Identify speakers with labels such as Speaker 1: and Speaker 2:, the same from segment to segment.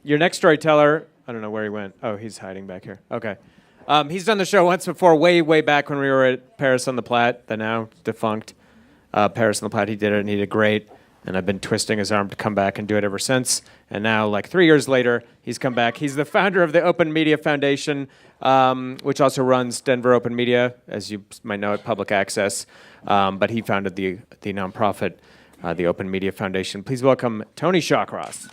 Speaker 1: Your next storyteller, I don't know where he went. Oh, he's hiding back here. Okay. He's done the show once before, way, way back when we were at Paris on the Platte, the now defunct Paris on the Platte. He did it, and he did great. And I've been twisting his arm to come back and do it ever since. And now, like 3 years later, he's come back. He's the founder of the Open Media Foundation, which also runs Denver Open Media, as you might know, at Public Access. But he founded the nonprofit, the Open Media Foundation. Please welcome Tony Shawcross.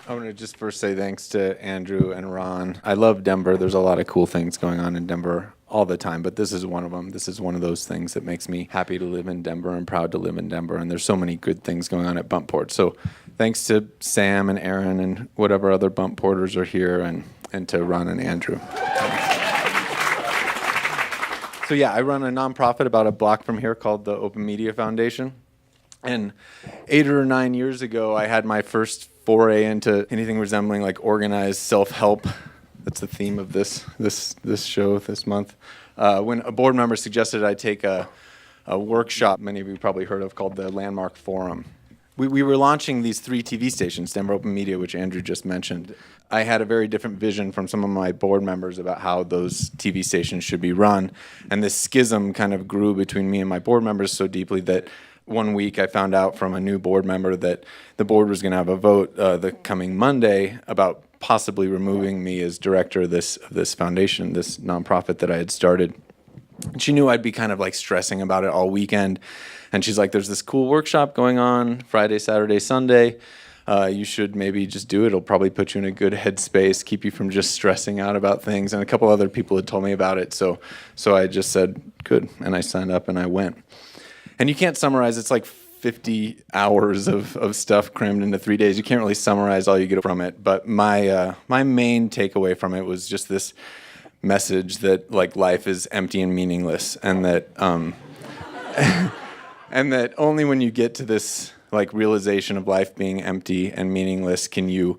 Speaker 2: I want to just first say thanks to Andrew and Ron. I love Denver. There's a lot of cool things going on in Denver all the time, but this is one of them. This is one of those things that makes me happy to live in Denver and proud to live in Denver, and there's so many good things going on at Buntport. So thanks to Sam and Aaron and whatever other Buntporters are here, and to Ron and Andrew. So yeah, I run a nonprofit about a block from here called the Open Media Foundation. And 8 or 9 years ago, I had my first foray into anything resembling like organized self-help. That's the theme of this show this month. When a board member suggested I take a workshop, many of you probably heard of, called the Landmark Forum. We were launching these 3 TV stations, Denver Open Media, which Andrew just mentioned. I had a very different vision from some of my board members about how those TV stations should be run. And this schism kind of grew between me and my board members so deeply that one week I found out from a new board member that the board was going to have a vote the coming Monday about possibly removing me as director of this foundation, this nonprofit that I had started. And she knew I'd be kind of like stressing about it all weekend. And she's like, there's this cool workshop going on Friday, Saturday, Sunday. You should maybe just do it. It'll probably put you in a good headspace, keep you from just stressing out about things. And a couple other people had told me about it. So I just said, good. And I signed up and I went. And you can't summarize. It's like 50 hours of stuff crammed into 3 days. You can't really summarize all you get from it. But my main takeaway from it was just this message that like life is empty and meaningless, and that and that only when you get to this like realization of life being empty and meaningless can you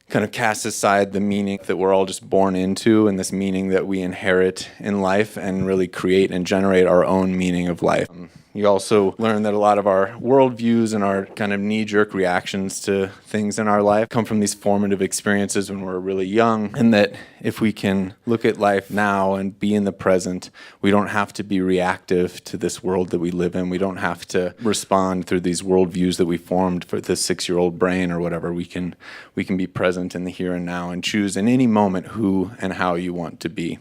Speaker 2: kind of cast aside the meaning that we're all just born into and this meaning that we inherit in life and really create and generate our own meaning of life. You also learn that a lot of our worldviews and our kind of knee-jerk reactions to things in our life come from these formative experiences when we're really young, and that if we can look at life now and be in the present, we don't have to be reactive to this world that we live in. We don't have to respond through these worldviews that we formed for this 6-year-old brain or whatever. We can be present in the here and now and choose in any moment who and how you want to be.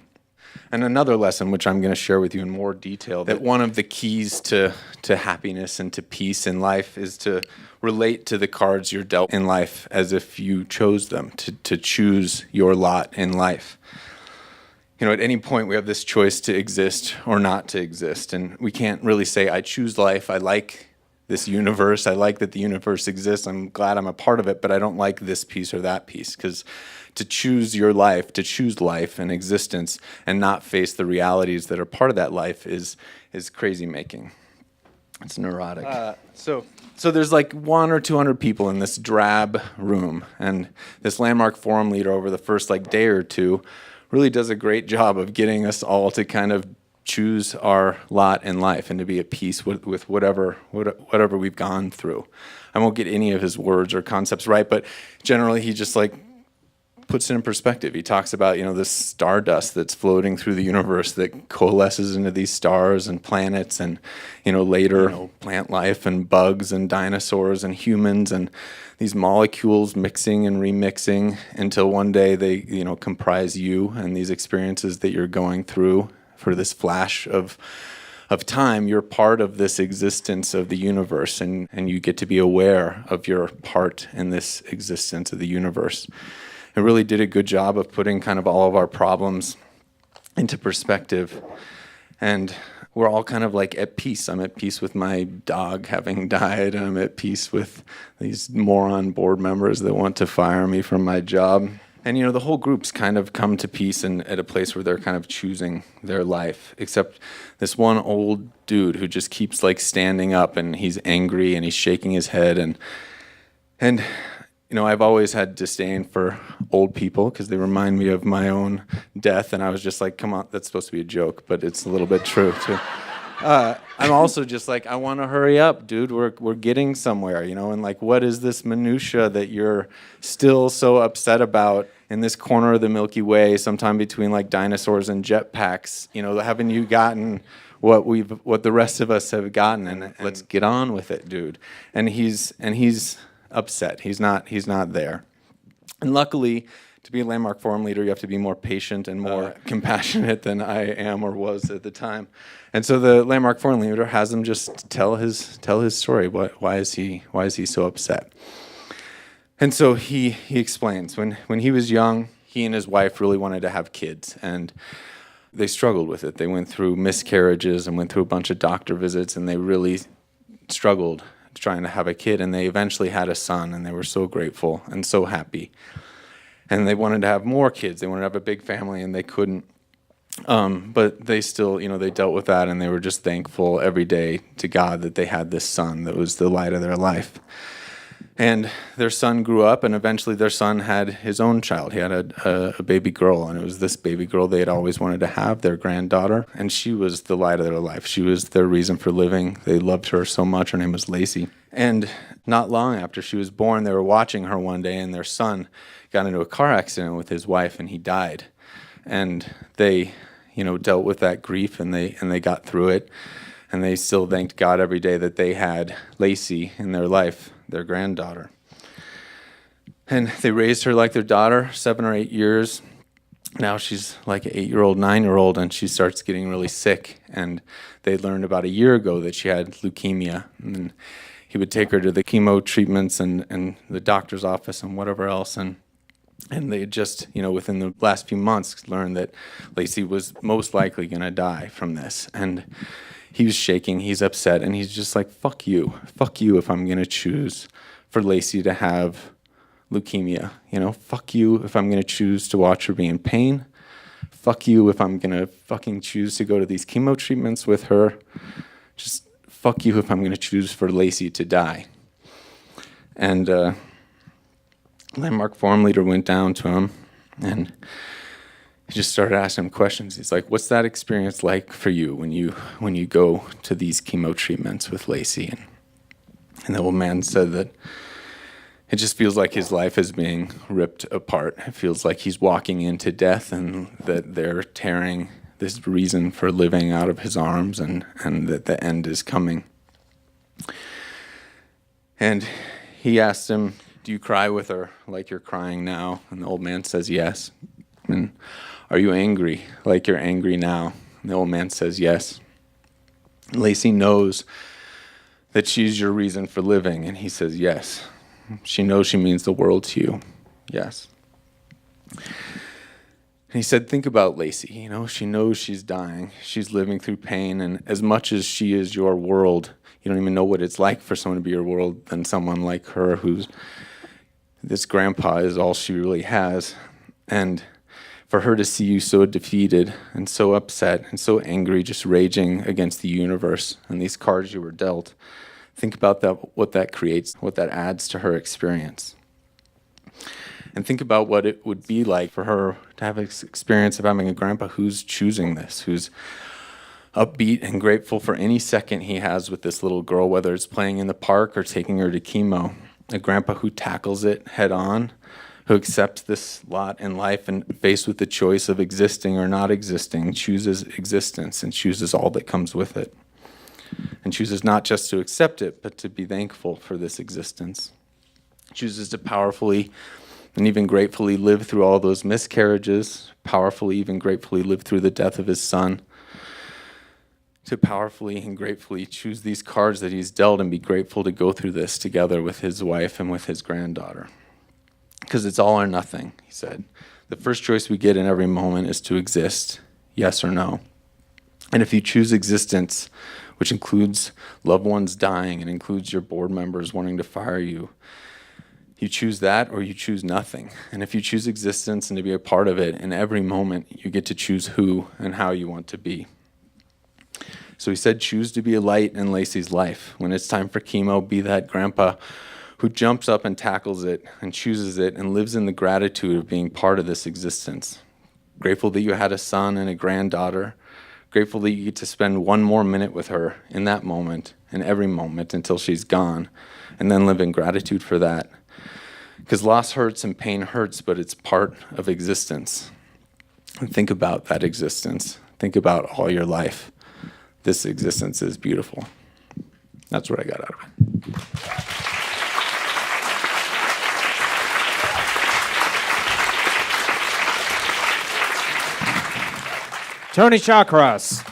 Speaker 2: And another lesson, which I'm going to share with you in more detail, that one of the keys to happiness and to peace in life is to relate to the cards you're dealt in life as if you chose them, to choose your lot in life. You know, at any point we have this choice to exist or not to exist, and we can't really say, I choose life, I like this universe, I like that the universe exists, I'm glad I'm a part of it, but I don't like this piece or that piece, because to choose your life, to choose life and existence and not face the realities that are part of that life is crazy making. It's neurotic. So there's like 100 or 200 people in this drab room, and this Landmark Forum leader over the first like day or two really does a great job of getting us all to kind of choose our lot in life and to be at peace with whatever we've gone through. I won't get any of his words or concepts right, but generally he just like puts it in perspective. He talks about, this stardust that's floating through the universe that coalesces into these stars and planets and, later plant life and bugs and dinosaurs and humans and these molecules mixing and remixing until one day they, comprise you and these experiences that you're going through for this flash of time. You're part of this existence of the universe, and you get to be aware of your part in this existence of the universe. It really did a good job of putting kind of all of our problems into perspective. And we're all kind of like at peace. I'm at peace with my dog having died. I'm at peace with these moron board members that want to fire me from my job. And, the whole group's kind of come to peace and at a place where they're kind of choosing their life, except this one old dude who just keeps like standing up, and he's angry and he's shaking his head. And I've always had disdain for old people because they remind me of my own death. And I was just like, come on, that's supposed to be a joke, but it's a little bit true too. I'm also just like, I want to hurry up, dude. We're getting somewhere, and like, what is this minutia that you're still so upset about in this corner of the Milky Way, sometime between like dinosaurs and jetpacks? Haven't you gotten what the rest of us have gotten? And let's get on with it, dude. And he's upset. He's not there. And luckily, to be a Landmark Forum leader, you have to be more patient and more compassionate than I am or was at the time. And so the Landmark Forum leader has him just tell his story. Why is he so upset? And so he explains when he was young, he and his wife really wanted to have kids, and they struggled with it. They went through miscarriages and went through a bunch of doctor visits, and they really struggled trying to have a kid. And they eventually had a son, and they were so grateful and so happy. And they wanted to have more kids. They wanted to have a big family, and they couldn't. But they still, they dealt with that, and they were just thankful every day to God that they had this son that was the light of their life. And their son grew up, and eventually their son had his own child. He had a baby girl, and it was this baby girl they had always wanted to have, their granddaughter. And she was the light of their life. She was their reason for living. They loved her so much. Her name was Lacey. And not long after she was born, they were watching her one day, and their son got into a car accident with his wife, and he died. And they, dealt with that grief, and they got through it. And they still thanked God every day that they had Lacey in their life, their granddaughter. And they raised her like their daughter, 7 or 8 years. Now she's like an 8-year-old, 9-year-old, and she starts getting really sick. And they learned about a year ago that she had leukemia. And he would take her to the chemo treatments and the doctor's office and whatever else. And they just, within the last few months, learned that Lacey was most likely going to die from this. And he was shaking, he's upset, and he's just like, fuck you if I'm going to choose for Lacey to have leukemia. Fuck you if I'm going to choose to watch her be in pain. Fuck you if I'm going to fucking choose to go to these chemo treatments with her. Just fuck you if I'm going to choose for Lacey to die. And Landmark Forum leader went down to him, and he just started asking him questions. He's like, what's that experience like for you when you go to these chemo treatments with Lacey? And the old man said that it just feels like his life is being ripped apart. It feels like he's walking into death, and that they're tearing this reason for living out of his arms, and that the end is coming. And he asked him, do you cry with her like you're crying now? And the old man says yes. And are you angry like you're angry now? And the old man says yes. And Lacey knows that she's your reason for living, and he says yes. She knows she means the world to you. Yes. And he said, think about Lacey. She knows she's dying. She's living through pain, and as much as she is your world, you don't even know what it's like for someone to be your world than someone like her who's this grandpa is all she really has. And for her to see you so defeated and so upset and so angry, just raging against the universe and these cards you were dealt, think about that, what that creates, what that adds to her experience. And think about what it would be like for her to have an experience of having a grandpa who's choosing this, who's upbeat and grateful for any second he has with this little girl, whether it's playing in the park or taking her to chemo. A grandpa who tackles it head on, who accepts this lot in life and faced with the choice of existing or not existing, chooses existence and chooses all that comes with it. And chooses not just to accept it, but to be thankful for this existence. Chooses to powerfully and even gratefully live through all those miscarriages, powerfully, even gratefully live through the death of his son. To powerfully and gratefully choose these cards that he's dealt and be grateful to go through this together with his wife and with his granddaughter. Because it's all or nothing, he said. The first choice we get in every moment is to exist, yes or no. And if you choose existence, which includes loved ones dying and includes your board members wanting to fire you, you choose that or you choose nothing. And if you choose existence and to be a part of it, in every moment you get to choose who and how you want to be. So he said, choose to be a light in Lacey's life. When it's time for chemo, be that grandpa who jumps up and tackles it and chooses it and lives in the gratitude of being part of this existence. Grateful that you had a son and a granddaughter. Grateful that you get to spend one more minute with her in that moment and every moment until she's gone, and then live in gratitude for that. Because loss hurts and pain hurts, but it's part of existence. And think about that existence. Think about all your life. This existence is beautiful. That's what I got out of it.
Speaker 1: Tony Shawcross.